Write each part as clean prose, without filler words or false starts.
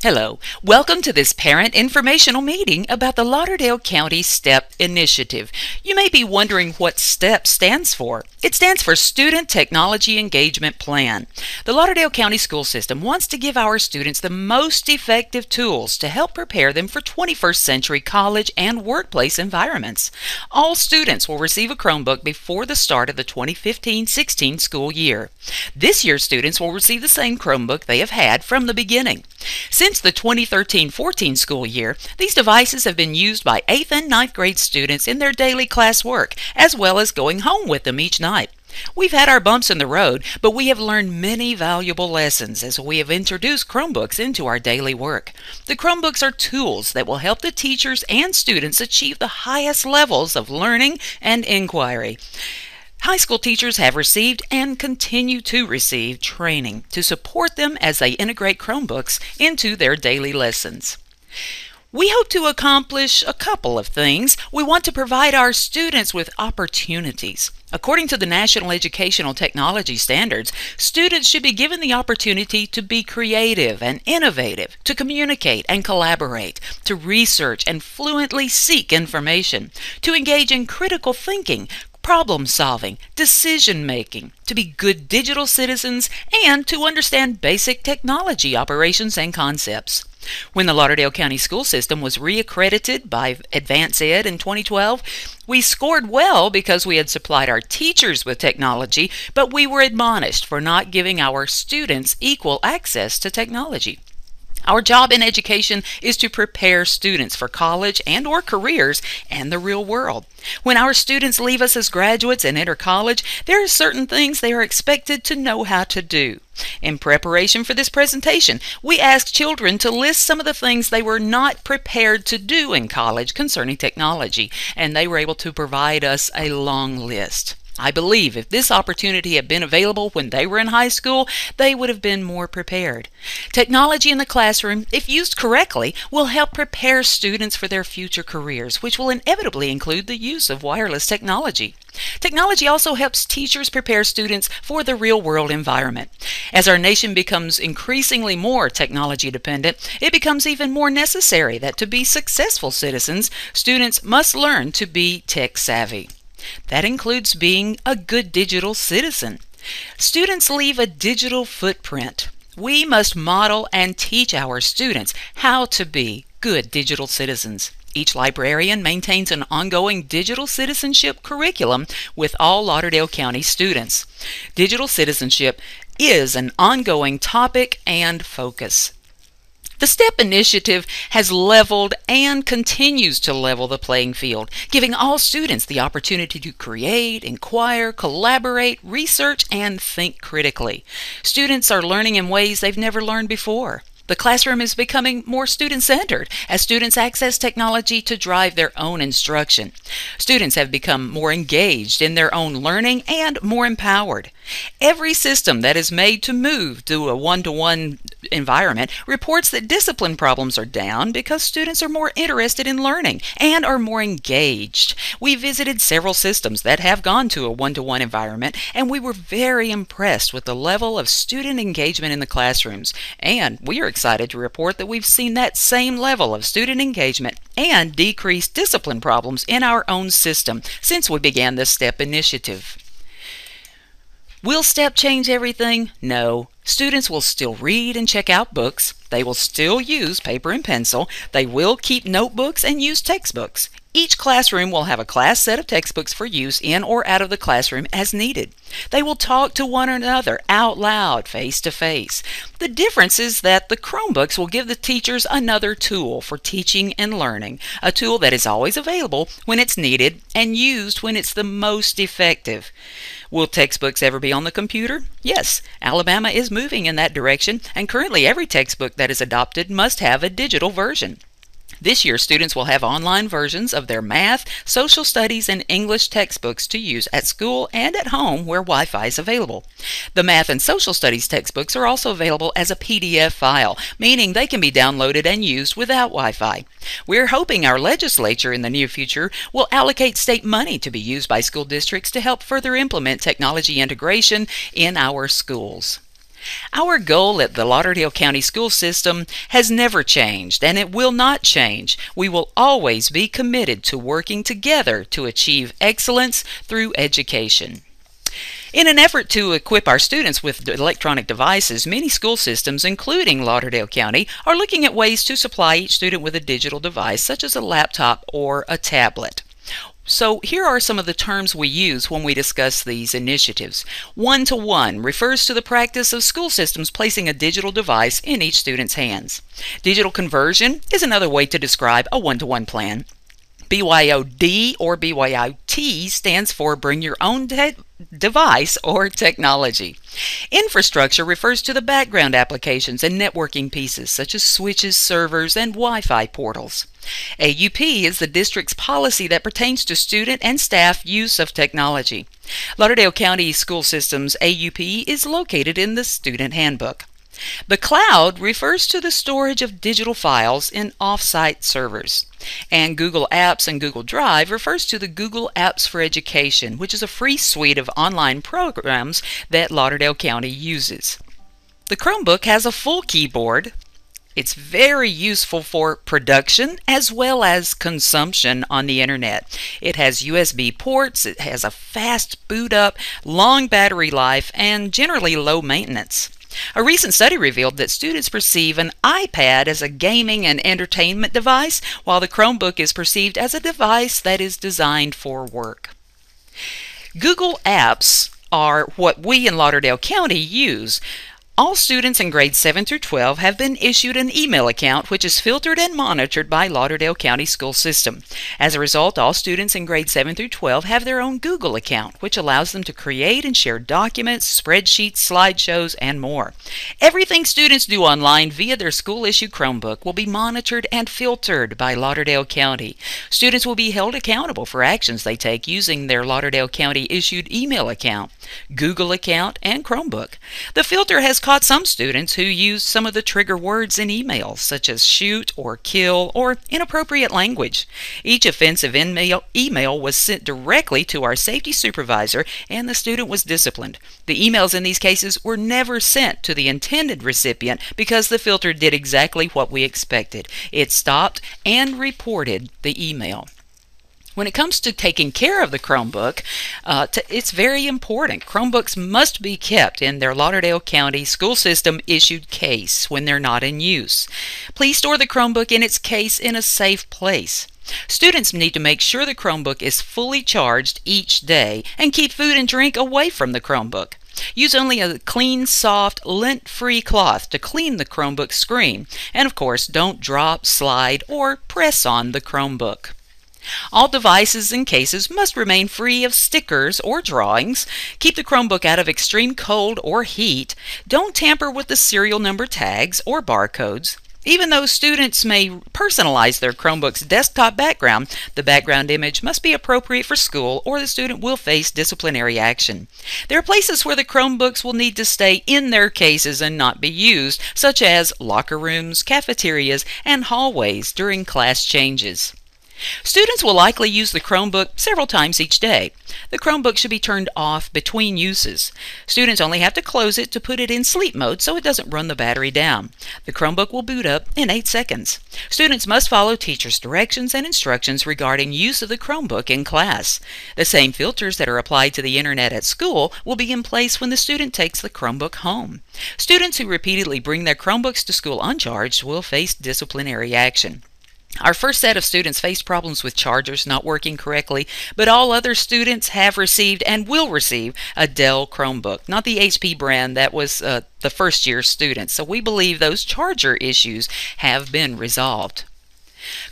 Hello, welcome to this parent informational meeting about the Lauderdale County STEP Initiative. You may be wondering what STEP stands for. It stands for Student Technology Engagement Plan. The Lauderdale County School System wants to give our students the most effective tools to help prepare them for 21st century college and workplace environments. All students will receive a Chromebook before the start of the 2015-16 school year. This year's students will receive the same Chromebook they have had from the beginning. Since the 2013-14 school year, these devices have been used by 8th and 9th grade students in their daily classwork, as well as going home with them each night. We've had our bumps in the road, but we have learned many valuable lessons as we have introduced Chromebooks into our daily work. The Chromebooks are tools that will help the teachers and students achieve the highest levels of learning and inquiry. High school teachers have received and continue to receive training to support them as they integrate Chromebooks into their daily lessons. We hope to accomplish a couple of things. We want to provide our students with opportunities. According to the National Educational Technology Standards, students should be given the opportunity to be creative and innovative, to communicate and collaborate, to research and fluently seek information, to engage in critical thinking, problem solving, decision making, to be good digital citizens, and to understand basic technology operations and concepts. When the Lauderdale County School System was reaccredited by Advance Ed in 2012, we scored well because we had supplied our teachers with technology, but we were admonished for not giving our students equal access to technology. Our job in education is to prepare students for college and/or careers and the real world. When our students leave us as graduates and enter college, there are certain things they are expected to know how to do. In preparation for this presentation, we asked children to list some of the things they were not prepared to do in college concerning technology, and they were able to provide us a long list. I believe if this opportunity had been available when they were in high school, they would have been more prepared. Technology in the classroom, if used correctly, will help prepare students for their future careers, which will inevitably include the use of wireless technology. Technology also helps teachers prepare students for the real-world environment. As our nation becomes increasingly more technology dependent, it becomes even more necessary that to be successful citizens, students must learn to be tech-savvy. That includes being a good digital citizen. Students leave a digital footprint. We must model and teach our students how to be good digital citizens. Each librarian maintains an ongoing digital citizenship curriculum with all Lauderdale County students. Digital citizenship is an ongoing topic and focus. The STEP initiative has leveled and continues to level the playing field, giving all students the opportunity to create, inquire, collaborate, research, and think critically. Students are learning in ways they've never learned before. The classroom is becoming more student-centered as students access technology to drive their own instruction. Students have become more engaged in their own learning and more empowered. Every system that is made to move to a one-to-one environment reports that discipline problems are down because students are more interested in learning and are more engaged. We visited several systems that have gone to a one-to-one environment, and we were very impressed with the level of student engagement in the classrooms. And we are excited to report that we've seen that same level of student engagement and decreased discipline problems in our own system since we began the STEP initiative. Will STEP change everything? No. Students will still read and check out books. They will still use paper and pencil. They will keep notebooks and use textbooks. Each classroom will have a class set of textbooks for use in or out of the classroom as needed. They will talk to one another out loud, face to face. The difference is that the Chromebooks will give the teachers another tool for teaching and learning, a tool that is always available when it's needed and used when it's the most effective. Will textbooks ever be on the computer? Yes, Alabama is moving in that direction, and currently every textbook that is adopted must have a digital version. This year, students will have online versions of their math, social studies, and English textbooks to use at school and at home where Wi-Fi is available. The math and social studies textbooks are also available as a PDF file, meaning they can be downloaded and used without Wi-Fi. We're hoping our legislature in the near future will allocate state money to be used by school districts to help further implement technology integration in our schools. Our goal at the Lauderdale County School System has never changed, and it will not change. We will always be committed to working together to achieve excellence through education. In an effort to equip our students with electronic devices, many school systems, including Lauderdale County, are looking at ways to supply each student with a digital device, such as a laptop or a tablet. So here are some of the terms we use when we discuss these initiatives. One-to-one refers to the practice of school systems placing a digital device in each student's hands. Digital conversion is another way to describe a one-to-one plan. BYOD or BYOT stands for Bring Your Own Device or Technology. Infrastructure refers to the background applications and networking pieces such as switches, servers, and Wi-Fi portals. AUP is the district's policy that pertains to student and staff use of technology. Lauderdale County School System's AUP is located in the Student Handbook. The cloud refers to the storage of digital files in off-site servers. And Google Apps and Google Drive refers to the Google Apps for Education, which is a free suite of online programs that Lauderdale County uses. The Chromebook has a full keyboard. It's very useful for production as well as consumption on the internet. It has USB ports, it has a fast boot up, long battery life, and generally low maintenance. A recent study revealed that students perceive an iPad as a gaming and entertainment device, while the Chromebook is perceived as a device that is designed for work. Google Apps are what we in Lauderdale County use. All students in grades 7 through 12 have been issued an email account which is filtered and monitored by Lauderdale County School System. As a result, all students in grades 7 through 12 have their own Google account, which allows them to create and share documents, spreadsheets, slideshows, and more. Everything students do online via their school-issued Chromebook will be monitored and filtered by Lauderdale County. Students will be held accountable for actions they take using their Lauderdale County-issued email account, Google account, and Chromebook. The filter has caught some students who use some of the trigger words in emails, such as shoot or kill or inappropriate language. Each offensive email was sent directly to our safety supervisor, and the student was disciplined. The emails in these cases were never sent to the intended recipient because the filter did exactly what we expected. It stopped and reported the email. When it comes to taking care of the Chromebook, it's very important. Chromebooks must be kept in their Lauderdale County School System issued case when they're not in use. Please store the Chromebook in its case in a safe place. Students need to make sure the Chromebook is fully charged each day and keep food and drink away from the Chromebook. Use only a clean, soft, lint-free cloth to clean the Chromebook screen. And of course, don't drop, slide, or press on the Chromebook. All devices and cases must remain free of stickers or drawings. Keep the Chromebook out of extreme cold or heat. Don't tamper with the serial number tags or barcodes. Even though students may personalize their Chromebook's desktop background, the background image must be appropriate for school or the student will face disciplinary action. There are places where the Chromebooks will need to stay in their cases and not be used, such as locker rooms, cafeterias, and hallways during class changes. Students will likely use the Chromebook several times each day. The Chromebook should be turned off between uses. Students only have to close it to put it in sleep mode so it doesn't run the battery down. The Chromebook will boot up in 8 seconds. Students must follow teachers' directions and instructions regarding use of the Chromebook in class. The same filters that are applied to the internet at school will be in place when the student takes the Chromebook home. Students who repeatedly bring their Chromebooks to school uncharged will face disciplinary action. Our first set of students faced problems with chargers not working correctly, but all other students have received and will receive a Dell Chromebook, not the HP brand that was the first-year students. So we believe those charger issues have been resolved.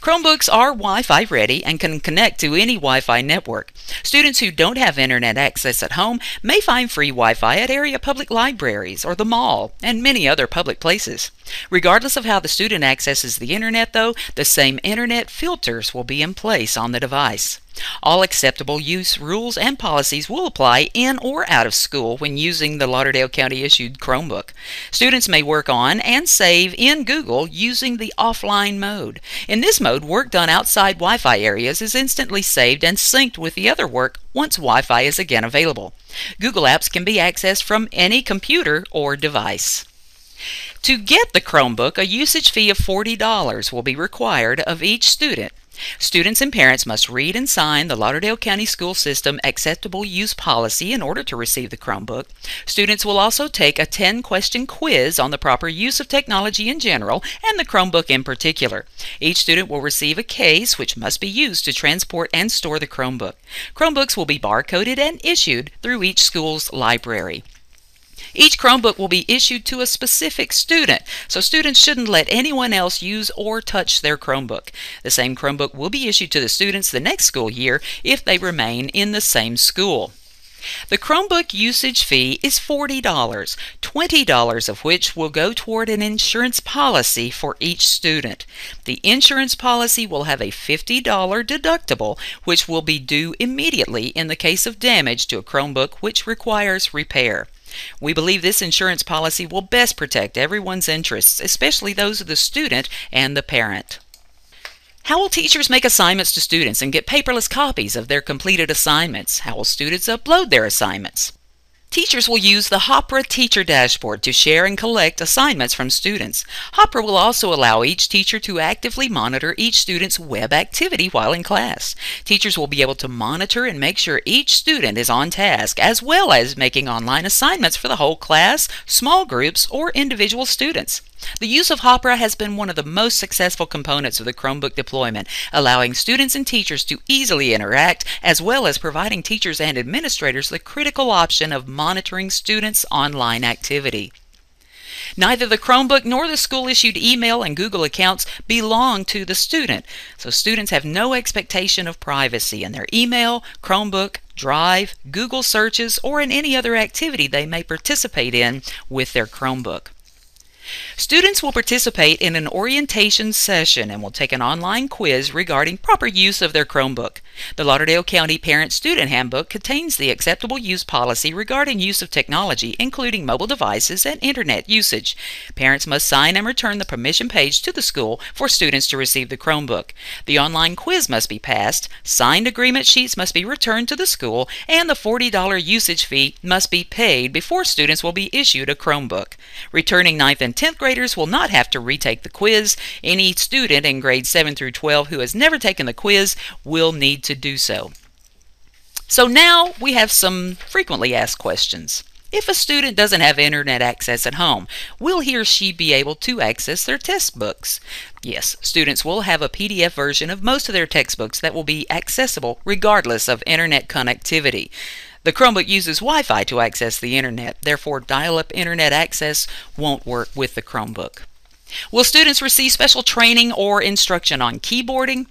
Chromebooks are Wi-Fi ready and can connect to any Wi-Fi network. Students who don't have internet access at home may find free Wi-Fi at area public libraries or the mall and many other public places. Regardless of how the student accesses the internet, though, the same internet filters will be in place on the device. All acceptable use rules and policies will apply in or out of school when using the Lauderdale County issued Chromebook. Students may work on and save in Google using the offline mode. In this mode, work done outside Wi-Fi areas is instantly saved and synced with the other work once Wi-Fi is again available. Google Apps can be accessed from any computer or device. To get the Chromebook, a usage fee of $40 will be required of each student. Students and parents must read and sign the Lauderdale County School System Acceptable Use Policy in order to receive the Chromebook. Students will also take a 10-question quiz on the proper use of technology in general and the Chromebook in particular. Each student will receive a case which must be used to transport and store the Chromebook. Chromebooks will be barcoded and issued through each school's library. Each Chromebook will be issued to a specific student, so students shouldn't let anyone else use or touch their Chromebook. The same Chromebook will be issued to the students the next school year if they remain in the same school. The Chromebook usage fee is $40, $20 of which will go toward an insurance policy for each student. The insurance policy will have a $50 deductible, which will be due immediately in the case of damage to a Chromebook which requires repair. We believe this insurance policy will best protect everyone's interests, especially those of the student and the parent. How will teachers make assignments to students and get paperless copies of their completed assignments? How will students upload their assignments? Teachers will use the Hopera Teacher Dashboard to share and collect assignments from students. Hopera will also allow each teacher to actively monitor each student's web activity while in class. Teachers will be able to monitor and make sure each student is on task, as well as making online assignments for the whole class, small groups, or individual students. The use of Hopera has been one of the most successful components of the Chromebook deployment, allowing students and teachers to easily interact, as well as providing teachers and administrators the critical option of monitoring students' online activity. Neither the Chromebook nor the school-issued email and Google accounts belong to the student, so students have no expectation of privacy in their email, Chromebook, Drive, Google searches, or in any other activity they may participate in with their Chromebook. Students will participate in an orientation session and will take an online quiz regarding proper use of their Chromebook. The Lauderdale County Parent-Student Handbook contains the acceptable use policy regarding use of technology, including mobile devices and internet usage. Parents must sign and return the permission page to the school for students to receive the Chromebook. The online quiz must be passed, signed agreement sheets must be returned to the school, and the $40 usage fee must be paid before students will be issued a Chromebook. Returning 9th and 10th graders will not have to retake the quiz. Any student in grades 7 through 12 who has never taken the quiz will need to do so. So now we have some frequently asked questions. If a student doesn't have internet access at home, will he or she be able to access their textbooks? Yes, students will have a PDF version of most of their textbooks that will be accessible regardless of internet connectivity. The Chromebook uses Wi-Fi to access the internet, therefore dial-up internet access won't work with the Chromebook. Will students receive special training or instruction on keyboarding?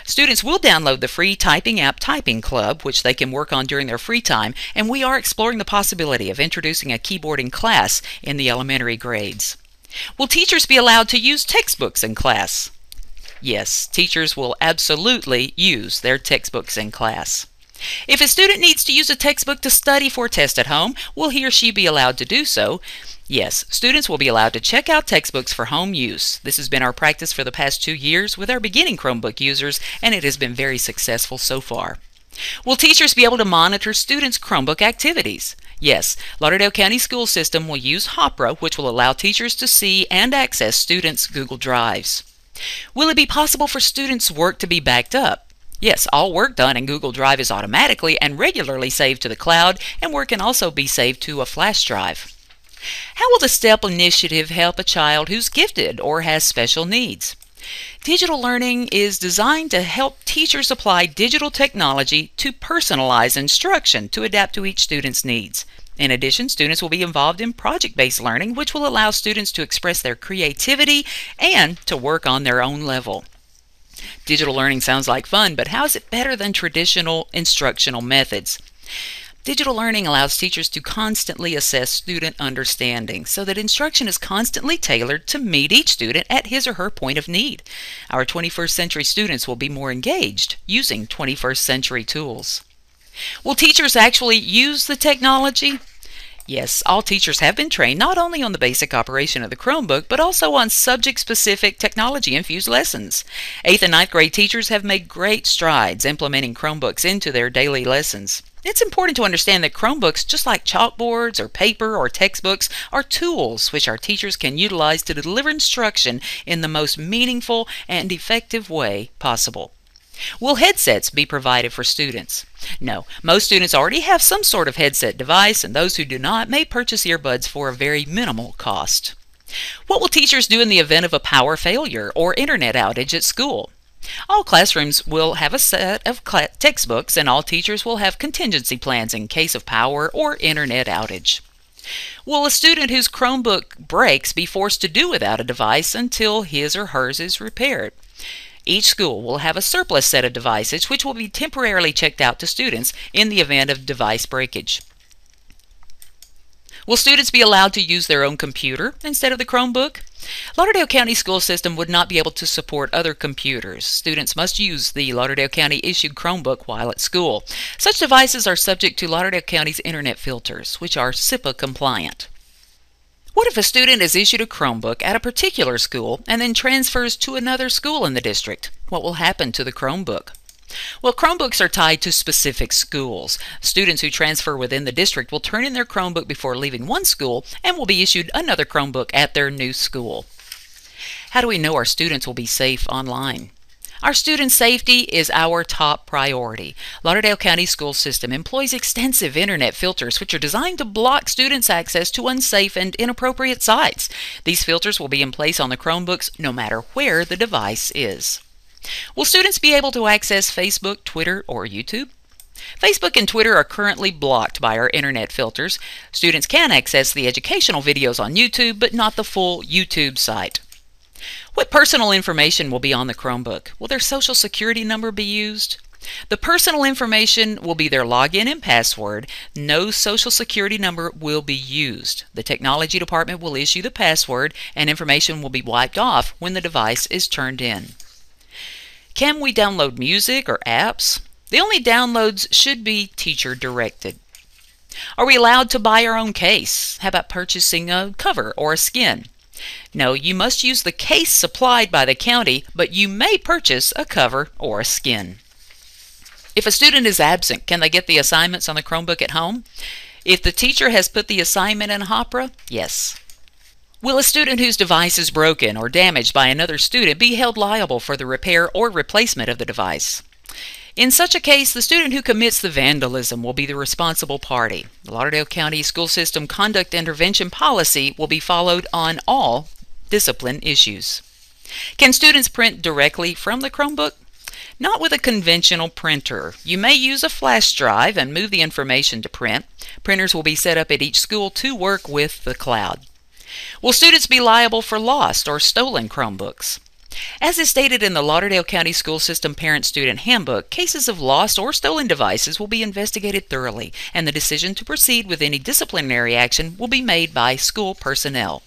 Students will download the free typing app Typing Club, which they can work on during their free time, and we are exploring the possibility of introducing a keyboarding class in the elementary grades. Will teachers be allowed to use textbooks in class? Yes, teachers will absolutely use their textbooks in class. If a student needs to use a textbook to study for a test at home, will he or she be allowed to do so? Yes, students will be allowed to check out textbooks for home use. This has been our practice for the past 2 years with our beginning Chromebook users, and it has been very successful so far. Will teachers be able to monitor students' Chromebook activities? Yes, Lauderdale County School System will use Hopera, which will allow teachers to see and access students' Google Drives. Will it be possible for students' work to be backed up? Yes, all work done in Google Drive is automatically and regularly saved to the cloud, and work can also be saved to a flash drive. How will the STEP initiative help a child who's gifted or has special needs? Digital learning is designed to help teachers apply digital technology to personalize instruction to adapt to each student's needs. In addition, students will be involved in project-based learning, which will allow students to express their creativity and to work on their own level. Digital learning sounds like fun, but how is it better than traditional instructional methods? Digital learning allows teachers to constantly assess student understanding so that instruction is constantly tailored to meet each student at his or her point of need. Our 21st century students will be more engaged using 21st century tools. Will teachers actually use the technology? Yes, all teachers have been trained not only on the basic operation of the Chromebook, but also on subject-specific technology-infused lessons. 8th and ninth grade teachers have made great strides implementing Chromebooks into their daily lessons. It's important to understand that Chromebooks, just like chalkboards or paper or textbooks, are tools which our teachers can utilize to deliver instruction in the most meaningful and effective way possible. Will headsets be provided for students? No, most students already have some sort of headset device, and those who do not may purchase earbuds for a very minimal cost. What will teachers do in the event of a power failure or internet outage at school? All classrooms will have a set of textbooks, and all teachers will have contingency plans in case of power or internet outage. Will a student whose Chromebook breaks be forced to do without a device until his or hers is repaired? Each school will have a surplus set of devices which will be temporarily checked out to students in the event of device breakage. Will students be allowed to use their own computer instead of the Chromebook? Lauderdale County school system would not be able to support other computers. Students must use the Lauderdale County issued Chromebook while at school. Such devices are subject to Lauderdale County's internet filters, which are SIPA compliant. What if a student is issued a Chromebook at a particular school and then transfers to another school in the district? What will happen to the Chromebook? Well, Chromebooks are tied to specific schools. Students who transfer within the district will turn in their Chromebook before leaving one school and will be issued another Chromebook at their new school. How do we know our students will be safe online? Our student safety is our top priority. Lauderdale County School System employs extensive internet filters which are designed to block students' access to unsafe and inappropriate sites. These filters will be in place on the Chromebooks no matter where the device is. Will students be able to access Facebook, Twitter, or YouTube? Facebook and Twitter are currently blocked by our internet filters. Students can access the educational videos on YouTube, but not the full YouTube site. What personal information will be on the Chromebook? Will their social security number be used? The personal information will be their login and password. No social security number will be used. The technology department will issue the password, and information will be wiped off when the device is turned in. Can we download music or apps? The only downloads should be teacher-directed. Are we allowed to buy our own case? How about purchasing a cover or a skin? No, you must use the case supplied by the county, but you may purchase a cover or a skin. If a student is absent, can they get the assignments on the Chromebook at home? If the teacher has put the assignment in Hopera, yes. Will a student whose device is broken or damaged by another student be held liable for the repair or replacement of the device? In such a case, the student who commits the vandalism will be the responsible party. The Lauderdale County School System Conduct Intervention Policy will be followed on all discipline issues. Can students print directly from the Chromebook? Not with a conventional printer. You may use a flash drive and move the information to print. Printers will be set up at each school to work with the cloud. Will students be liable for lost or stolen Chromebooks? As is stated in the Lauderdale County School System Parent-Student Handbook, cases of lost or stolen devices will be investigated thoroughly, and the decision to proceed with any disciplinary action will be made by school personnel.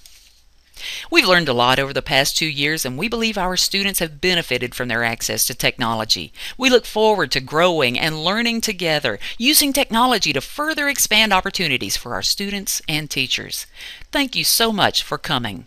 We've learned a lot over the past 2 years, and we believe our students have benefited from their access to technology. We look forward to growing and learning together, using technology to further expand opportunities for our students and teachers. Thank you so much for coming.